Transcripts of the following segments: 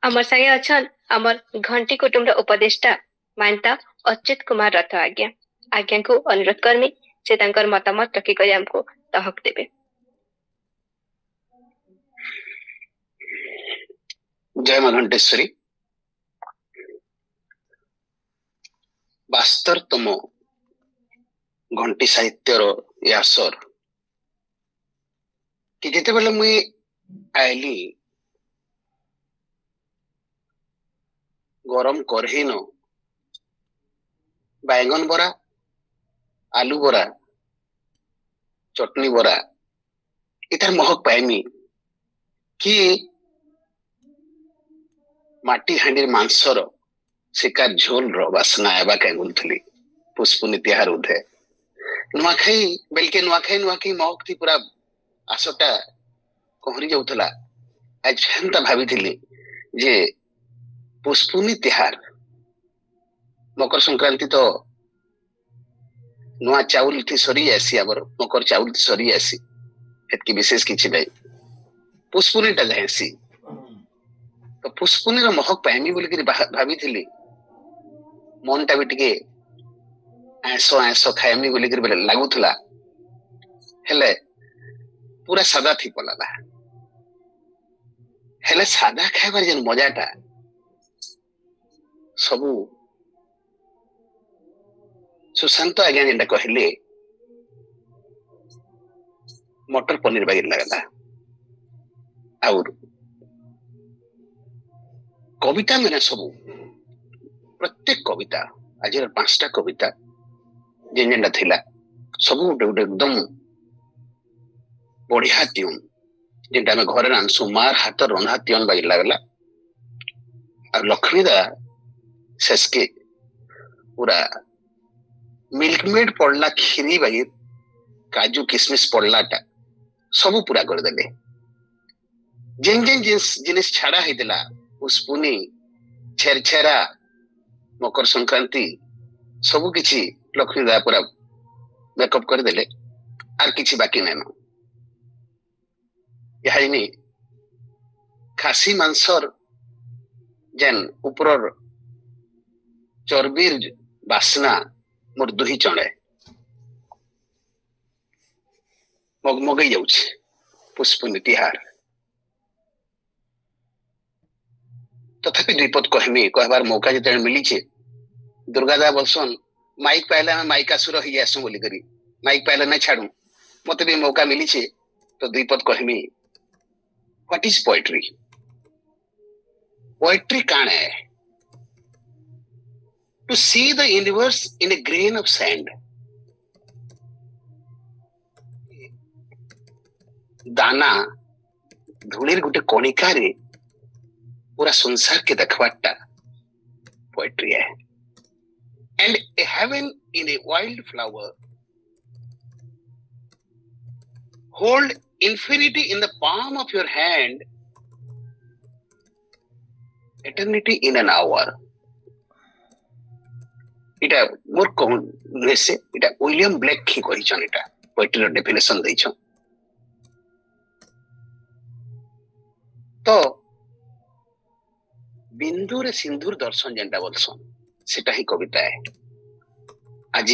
अमर संगे अछन अमर घंटी कुटुंब उपदेष्टा मानता अच्युत कुमार रथ आज्ञा आज्ञा को अनुरोध करमी से तांकर मतामत रखी कर हमको तहक देबे। जय मां घंटेश्वरी। बास्तरतम घंटी साहित्यर यासर कि जिते बेले मुई आइली गरम करहीन बैंगन बरा आलू बरा चटनी बरा इतार महक पाइमी कि माटी हांडी मांसर शिकार झोल रो बासना एबा केंगुलथली पुष्पुनी तिहार उधे नुआखाई बेलके नुआखाई महक थी पूरा आसटा कहरी जाउथला। आज हेंता भाबिथिली जे पुष्पुनी तिहार मकर संक्रांति तो नुआ चाउल थी सरी आसी आबर मकर चाउल थी सरी आसी हेतकी विशेष किछि नै पुष्पुनी टा जायसी तो पुष्पुनी रो महक पाइमी बोली कि भाबिथिली मनटा भी टिके ऐसो ऐसो खाइमी बोली कि लागुथला हेले पूरा सादा थी पलाला हेले सादा खाइबार जेन मजाटा सबु सुशांत आज्ञा जेनटा कहले मटर पनीर बागी लगला। और कविता मैंने सबु प्रत्येक कविता आज 5टा कविता जेन जेनटा थिला सबु एकदम बढ़िया ट्यून जेनटा में घरे रांसु मार हाथ रंधा ट्यून बागी लगला। और लक्ष्मीदा शेषके पूरा मिल्कमेड पड़ला खीरी बागी काजू किशमिश पड़लाटा सबु पूरा कर देले। जेन जेन जिनिस छाड़ा हेतिला पुष्पुनी छेरछेरा मकर संक्रांति सबु किछि लक्ष्मीदा पूरा मेकअप कर देले आर किछि बाकी नैनो। यानी खासी मांसर जेन ऊपर चर्बीर बासना मोर दुही चणे मगमगई जाउछ पुष्पुनी तिहार। तथापि द्विपद कहमी कहबार मौका जते मिली छे दुर्गादा बलसन माइक पाइले हम माइक आसुर ही जासु बोली करी माइक पाइले नै छाडू मते भी मौका मिली छे तो द्विपद कहमी। What is poetry? Poetry can है to see the universe in a grain of sand. दाना धूलिर गुटे कणिका रे पूरा संसार के देखवाटा पोएट्री है। And a heaven in a wildflower hold infinity in the palm of your hand, eternity in an hour. इटा मोर कौन से इटा विलियम ब्लेक ही कहिछन इटा पोएट्री रो डेफिनेशन दैछन। तो बिंदु रे सिंदूर दर्शन जेंटा बोलसन सेटा ही कविता है। आज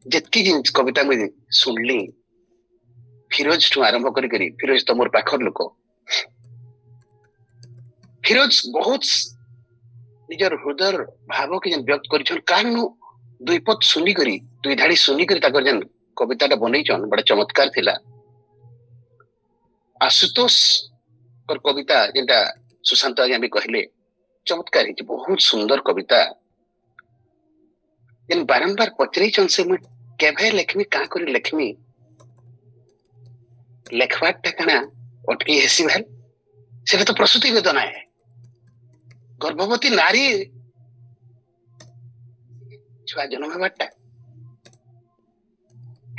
जतकी जिन कविता में सुनली फिरोज ठू आरंभ करी करी फिरोज तो मोर पाखर लोक फिरोज बहुत निजर हृदय भाव के जन व्यक्त करिछन कानु दुई पद सुनी करी दुई धाड़ी सुनी करी ताकर जन कविताटा बनैछन बड़ा चमत्कार थिला। आशुतोष कर कविता जेंटा सुशांत आज्ञा भी कहले चमत्कार है बहुत सुंदर कविता जेन बारंबार पचरैछन से मु केभे लेखमी का करी लेखमी लेखवाटा कना अटकी हेसी भाल सेटा तो प्रसूति वेदना है। गर्भवती नारी छुआ जन्म हेबाटा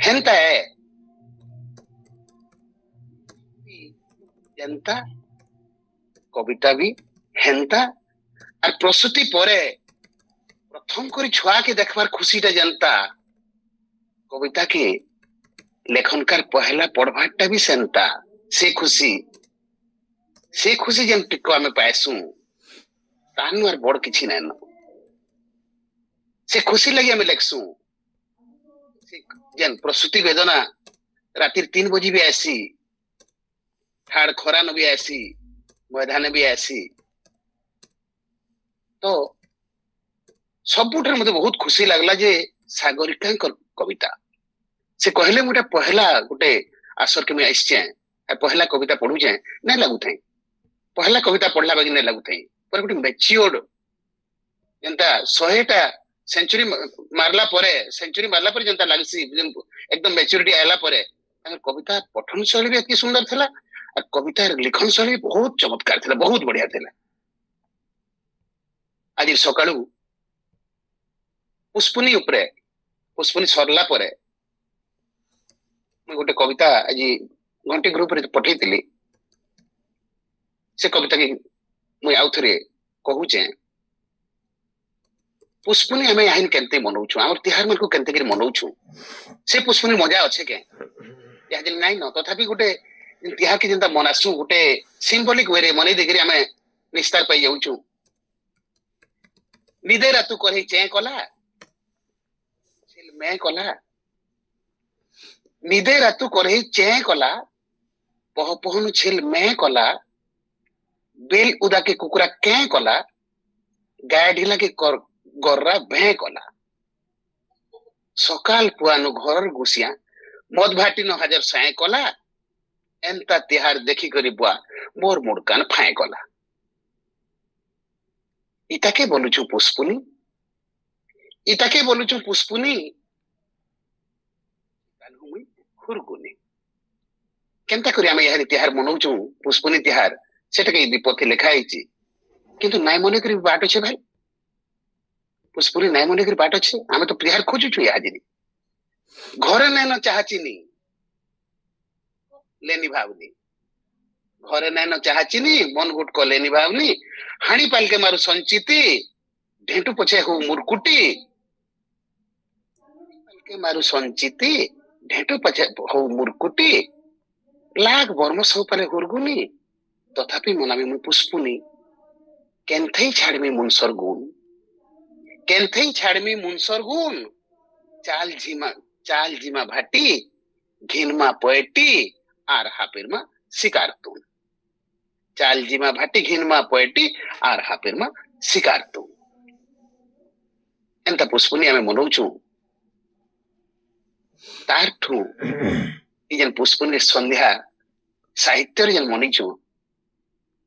हेंता है जनता कविता भी हेंता और प्रसूति परे प्रथम करी छुआ के देखबार खुशीटा जनता कविता के लेखनकार पहला पढ़वाटा भी सेंता से खुशी से खुशी जेन टिको आमे पाएसु तानु आर बड़ किछि नै न से खुशी लगी आमे लेखसु जेन प्रसूति वेदना रातिर 3 बजे भी आसी ठाड़ खरा न भी आसी मैदान भी आसी तो सबुठार मते बहुत खुशी लागला जे सागरिका कविता से कहले मुटे पहला गुटे आसर के मैं आइछे पहला कविता पढु जे नै लागु थई पहला कविता पढ़ला बाकी नै लागु थई पर गुटे मैच्योर्ड जनता 100टा सेंचुरी मारला परे जनता लागसी एकदम मैच्योरिटी आला परे कविता पठन शैली भी अति सुंदर थिला और कविता लिखन शैली बहुत चमत्कार थिला बहुत बढ़िया थिला आज सकाळु पुष्पुनी सरला परे गोटे कविता आज घंटे ग्रुप रे पठेइतिली से कविता की मुई आउ थरे कहूचे पुष्पुनी हमें यहाँ केनते मनौछु हमर तिहार मन को केनते के मनौछु से पुष्पुनी मजा अच्छे के या दिन नाही न तथापि गोटे तिहार के जनता मनासु गोटे सिंबॉलिक वे रे मने देकरी हमें निस्तार पाई जाउछु निदे रातु करही चे कला मैं कला निदे रातु करही चे कला पह पहनु छिल मैं कला बेल उदा के कुकुरा के कला गाय ढिला के गर्रा भे कला सकाल पुआनु घर गुसिया मद भाटी 9000 साए कला एंता तिहार देखी करी बुआ मोर मुड़कान फाए कला इताके बोलुछु पुष्पुनी इताके बोलुछु पुष्पुनी खुरगुनी केनता करी आमे यार तिहार मनौछु पुष्पुनी तिहार सेटा के विपत्ति लेखा आइछि किंतु नाय मने करी बाट छे भाई पुष्पुनी नाय मने करी बाट छे आमे तो तिहार खोजुछु या दिनी घरे नैन चाहचिनी लेनी भावनी घरे नैन चाहचिनी मन गुट को लेनी भावनी हाणी पाल के मारू संचिति ढेंटू पछे हो मुरकुटी पाल के मारू संचिति ढेंटू पछे हो मुरकुटी लाग बर्म सब पाले हुरगुनी तथापि मनामी मु पुष्पुनी केनथै छाड़मी मुनसर गुण केनथै छाड़मी मुनसर गुण चाल जीमा भाटी घिनमा पोएटी आर हापिरमा शिकार तू चाल जीमा भाटी घिनमा पोएटी आर हापिरमा शिकार तू एंता पुष्पुनी आमे मनौछु तारठू ई जन पुष्पुनी संध्या साहित्य रे जन मनिछु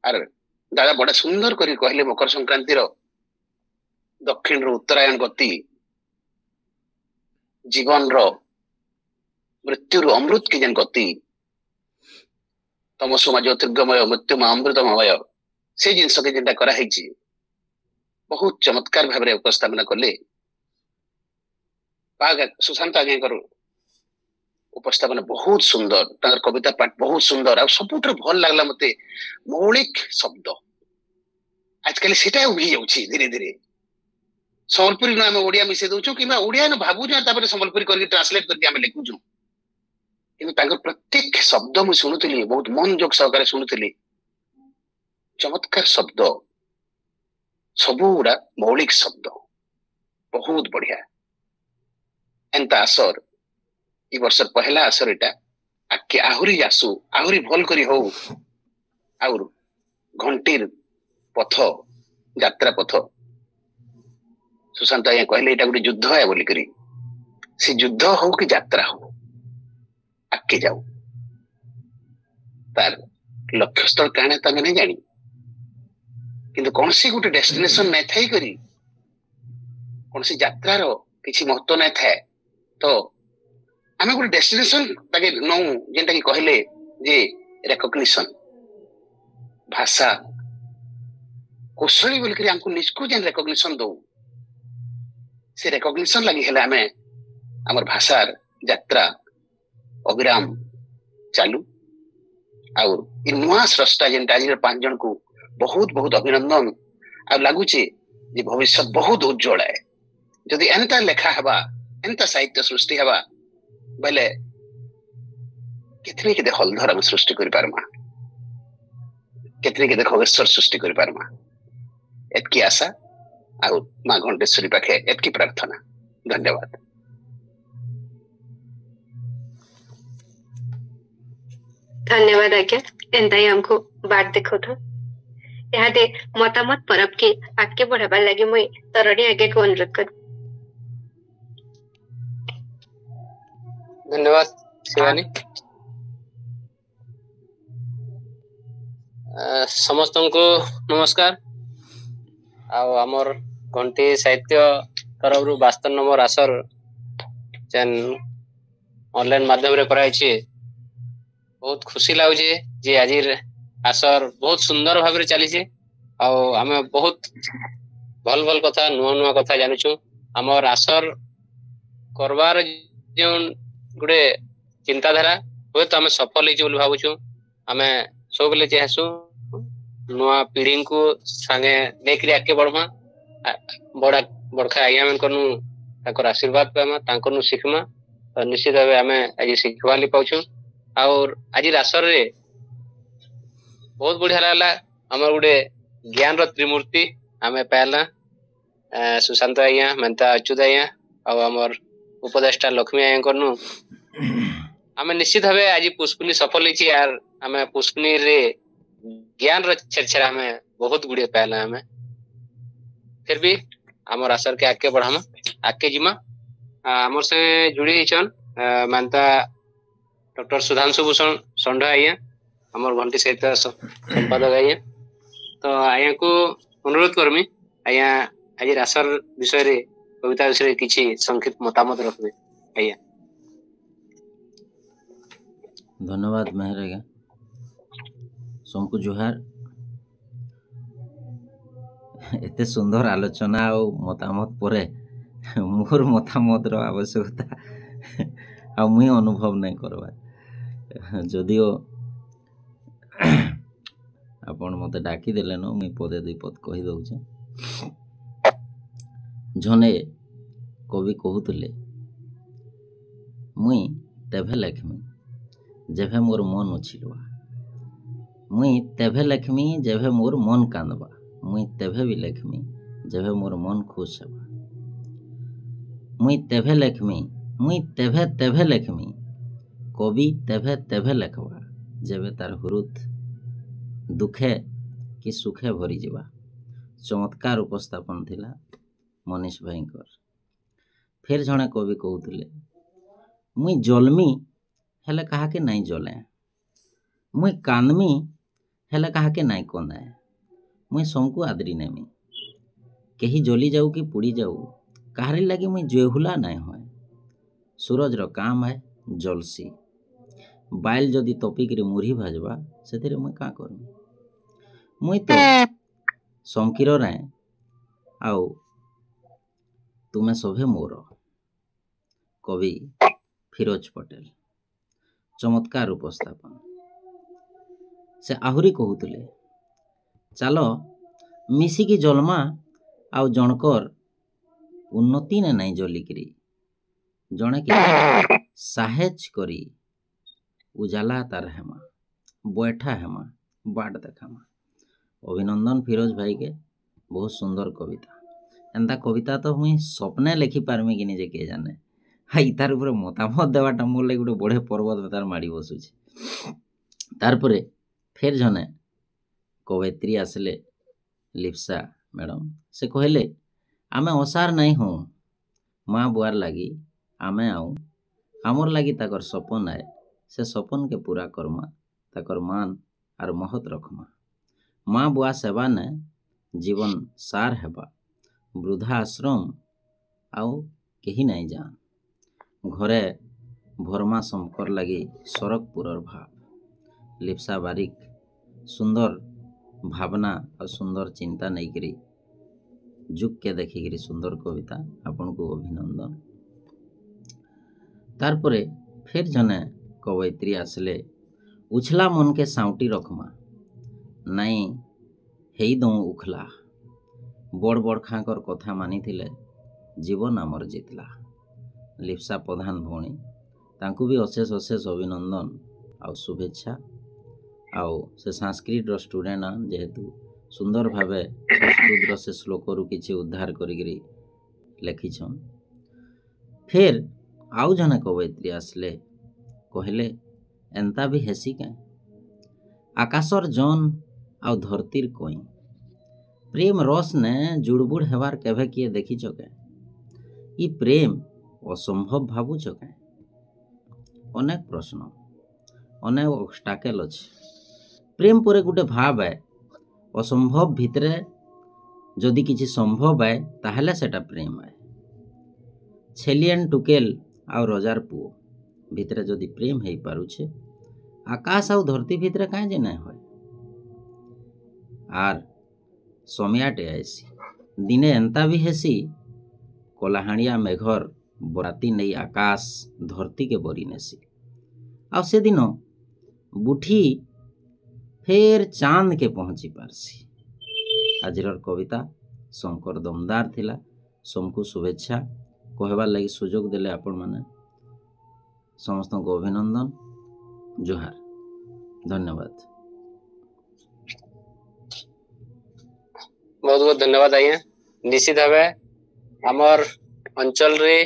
आर दादा बड़ा सुंदर करी कहले मकर संक्रांति रो दक्षिण रो उत्तरायण गति जीवन रो मृत्यु रो अमृत की जन गति तमसोमा ज्योतिर्गमय मृत्युमा अमृतमय से जिनस के जेंटा करा हेछि बहुत चमत्कार भाबरे उपस्थापना करले पाग सुशांत आगे कर उपस्थापना बहुत सुंदर तार कविता पाठ बहुत सुंदर आ सबुठ भल लागला मते मौलिक शब्द आजकल सेटा उभी जाउछि धीरे धीरे संबलपुरी ना हम ओडिया मिसे दउछु किबा ओडिया न भाबु जा तापर संबलपुरी करके ट्रांसलेट करके हम लिखुछु किंतु ताकर प्रत्येक शब्द मु सुनुतली बहुत मन जोग सहकारे सुनुतली चमत्कार शब्द सबुरा मौलिक शब्द बहुत बढ़िया एंता असर ई वर्ष पहला असर एटा आके आहुरी जासु आहुरी भल करी हो और घंटीर पथ यात्रा पथ सुशांत आया कहले एटा गुडी युद्ध है बोली करी से युद्ध हो कि यात्रा हो आके जाओ तार लक्ष्य स्थल काने तमे नहीं जानी किंतु कौन सी गुटे डेस्टिनेशन नहीं थाई करी कौन सी यात्रा रो किसी महत्व नहीं थाए तो आमे गुटे डेस्टिनेशन ताके नौ जेंटा कि कहले जे रिकॉग्निशन भाषा कौशली बोल करी हमको निष्कु जेन रिकॉग्निशन दो से रिकॉग्निशन लगी हेला हमें हमर भाषार यात्रा अविराम चालू और इ नुआ स्रष्टा जेंटा आज 5 जन को बहुत बहुत अभिनंदन आ लागुचे जे भविष्य बहुत उज्जवल है जदि एंता लेखा हवा एंता साहित्य सृष्टि हवा बेले कितने के हलधर हम सृष्टि करि पारमा केतरे केते खगेश्वर सृष्टि करि पारमा एतकी आशा आउ माँ घंटेश्वरी पाखे एतकी प्रार्थना। धन्यवाद। धन्यवाद आज्ञा एंता ही हमको बाट देखो था यहाँ दे मतामत परब के आगे बढ़ाबार लगे मुई तरणी आगे को अनुरोध कर। धन्यवाद शिवानी। समस्त को नमस्कार। आमर घंटी साहित्य तरफ 72 नंबर आसर जेन ऑनलाइन माध्यम रे कराई बहुत खुशी लगुचे जे आज आसर बहुत सुंदर भाव में चली आम बहुत भल भल कथा नुआ नुआ कथा जानूँ। आमर आसर करवार जो गोटे चिंताधारा हुए तो आम सफल हो भावुँ। आम सब बेले चाहसु नुआ पीढ़ी को सांगे लेकर आगे बढ़मा बड़ा बड़खा आज्ञा मान आशीर्वाद पाइमा शिखमा तो निश्चित भाव आम आज शिखवा पाऊँ। और आज रासर रे बहुत बढ़िया लगला आम गोटे ज्ञान त्रिमूर्ति आम पाला सुशांत आज्ञा मेहता अच्युत आज्ञा आमर उपदेष्टा लक्ष्मी आज्ञा आम निश्चित भाव आज पुष्पनी सफल यार आम पुष्पनी रे ज्ञान छेड़ा आम बहुत गुड़े पाला आम फिर भी आम रासर के आगे बढ़ामा आगे जीमा आमर से जुड़ी मानता डॉक्टर सुधांशु भूषण षंढ आज्ञा आमर घंटी सहित संपादक आज्ञा तो आज्ञा को अनुरोध करमी आज्ञा आज रासर विषय रे कविता विषय किसी संक्षिप्त मतामत रखबे आज्ञा। धन्यवाद मेहर आज्ञा। सबको जुहार। एते सुंदर आलोचना और मतामत परे मोर मतामत रो आवश्यकता आ मुई अनुभव नहीं करवा जदिओ आपण मते डाकी देले न मुई पदे दुई पद कहि दउछे। जने कवि कहूतले मुई तेभे लेखमी जेभे मोर मन उछिलवा मुई तेभे लेखमी जेभे मोर मन कांदबा मुई तेभे भी लेखमी जेभे मोर मन खुश हेबा मुई तेभे लेखमी मुई तेभे तेभे लेखमी कवि तेभे तेभे लेखबा जेबे तार हुरुत दुखे कि सुखे भरी जीवा। चमत्कार उपस्थापन थिला मनीष भाईकर। फिर जणे कवि कहूतले मुई जलमी हेले कहा के नहीं जले मुई कांदमी हेले कहा के नहीं कंदाए मुई समको आदरी नेमी कहीं जली जाऊ कि पुड़ी जाऊ कहारे लगी मुई जेहुला नहीं होए सूरज रो काम है जलसी बाइल जदि तपिक रे मुरी भाजबा से मुई का करमी मुई तो समकीर राय आउ तुमे सभे मोर। कवि फिरोज पटेल। चमत्कार उपस्थापन। से आहुरी कहूतले चलो मिसिकी जलमा आउ जनकर उन्नति ने नहीं जलिकी जड़े के साहेज करी उजाला तार हेमा बैठा हेमा बाट देखामा। अभिनंदन फिरोज भाई के बहुत सुंदर कविता। एंता कविता तो मुई सपने लिखि पारमी कि निजे के जाने हाई तार ऊपर मतामत देवाटा मोर लगे गोटे बड़े पर्वत तार माड़ी बसुचे। तार परे फिर जने कवयित्री आसले लिप्सा मैडम से कहले आमे असार नहीं हूँ माँ बुआर लगी आमे आऊँ आमर लगी ताकर सपन आए से सपन के पूरा करमा ताकर मान आर महत रखमा। माँ बुआ सेवा ने जीवन सार हेबा वृद्धा आश्रम आउ कहीं नहीं जान घरे भरमा समकर लगी सरक पुरर भाव। लिप्सा बारिक सुंदर भावना और सुंदर चिंता नहीं करी जुग के देखिकी सुंदर कविता आपन को अभिनंदन। तार परे फिर जने कवयित्री आसले उछला मन के साउटी रखमा नहीं हेई दऊ उखला बड़ बड़ खाकर कथा मानी थिले जीवन आमर जितला। लिप्सा प्रधान भौणी तांकु भी अशेष अशेष अभिनंदन आ शुभेच्छा आउ से संस्कृत रो स्टूडेंट जेहेतु सुंदर भावे संस्कृत रो से श्लोक रु किछि उद्धार करिकरी लिखिछन। फिर आउ जने कवयित्री आसले कहले एंता भी हेसी के आकाशर जन आउ धरतीर कई प्रेम रस ने जुड़बुड़ हेबार केभे किए देखी के ई प्रेम असंभव भावुच के अनेक प्रश्न अनेक ऑब्स्टाकल अच्छे प्रेम पर गोटे भाव है असंभव भितरे जदि किछि संभव है ताहले सेटा प्रेम है। छेलियन टुकेल आउ रजार पुओ भितरे जदि प्रेम है पारुछे आकाश आउ धरती भितरे काहे जे नहीं होय। आर समयाटे आइसी दिने एंता भी हेसी कलाहाणिया मेघर बराती नहीं आकाश धरती के बरी नेसी आ से दिन बुठी फेर चांद के पहुंची पारसी। आजिर कविता शंकर दमदार थिला समको शुभेच्छा कहबार लगी सुजोग देले आपण माने समस्त को अभिनंदन जोहार धन्यवाद। बहुत बहुत धन्यवाद आज्ञा। निश्चित भावे आमर अंचल रे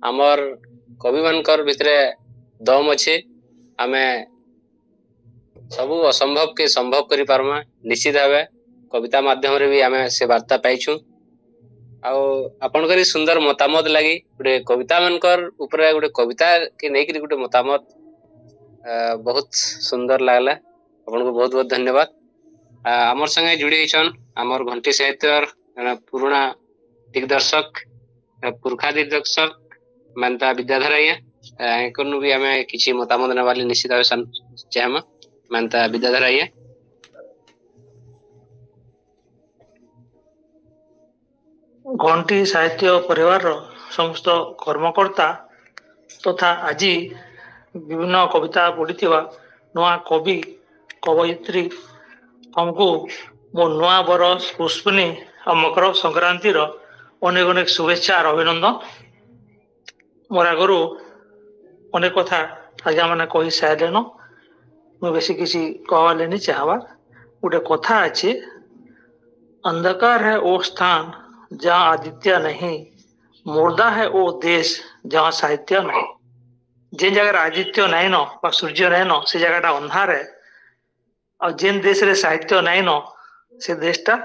आमर कवि मानकर भितरे दम अच्छे आमे सबू असंभव के संभव करि पारमा। निश्चित भावे कविता माध्यम रे भी आमे से वार्ता पाइछु आउ आपनकर सुंदर मतामत लगी गोटे कविता मानकर ऊपर गोटे कविता के नेकरी गोटे मतामत बहुत सुंदर लागला। आपन को बहुत बहुत धन्यवाद। आमर संगे जुड़ी छन आमर घंटी साहित्यर पुराना दिग्दर्शक पुरखा दिग्दर्शक मानता विद्याधर आज्ञा एकोनु भी आमे किछि मतामत ने वाली निश्चित भाव चाहमा मानता विद्याधर आज्ञा। घंटी साहित्य परिवार समस्त कर्मकर्ता तथा आज विभिन्न कविता पढ़िथिबा नुआ कवि कवयित्री हमको मो नुआ बरस पुष्पनी और मकर संक्रांति अनेक अनेक शुभेच्छा और अभिनंदन। मोर आगु अनेक कथा आज्ञा मैंने कही सारे मुझे बेसी किसी कहवाले नहीं चाहवा। गोटे कथा अच्छे अंधकार है वो स्थान जहाँ आदित्य नहीं, मुर्दा है वो देश जहाँ साहित्य नहीं। जिन जगह आदित्य नहीं न सूर्य नहीं न से जगह अंधार है और जिन देश रे साहित्य नहीं न से देशटा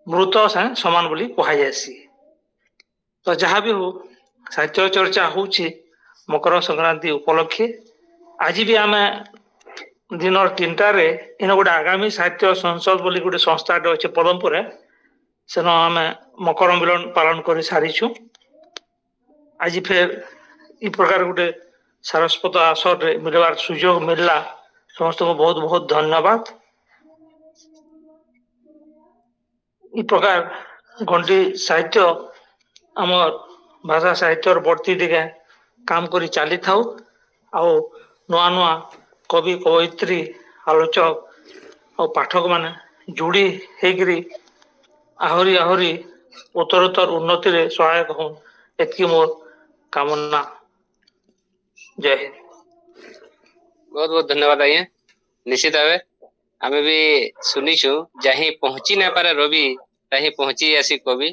मृत से समान बोली कहा जासी। तो जहाँ भी हो साहित्य चर्चा होची मकर संक्रांति उपलक्षे आज भी आम दिन 3टार इन गोटे आगामी साहित्य संसद बोली गोटे संस्था अच्छे पदमपुर सेन आम मकर मिलन पालन कर सारीचु। आज फिर इ प्रकार गोटे सारस्वत आसर मिलवार सुजोग मिलला समस्त को बहुत बहुत धन्यवाद। इ प्रकार घंटी साहित्य आमर भाषा साहित्य बढ़ती दिखे काम करी चली था नुआ नुआ कवि कवयित्री आलोचक और पाठक माने जोड़ी होकरी आहरी आहरी उत्तरोत्तर उन्नति रे सहायक हो एतकी मोर कामना। जय हिंद। बहुत बहुत धन्यवाद आज्ञा। निश्चित भावे आमे भी सुनिछु जहीं पहुंची ना पारे रवि तहीं पहुंची आसी कवि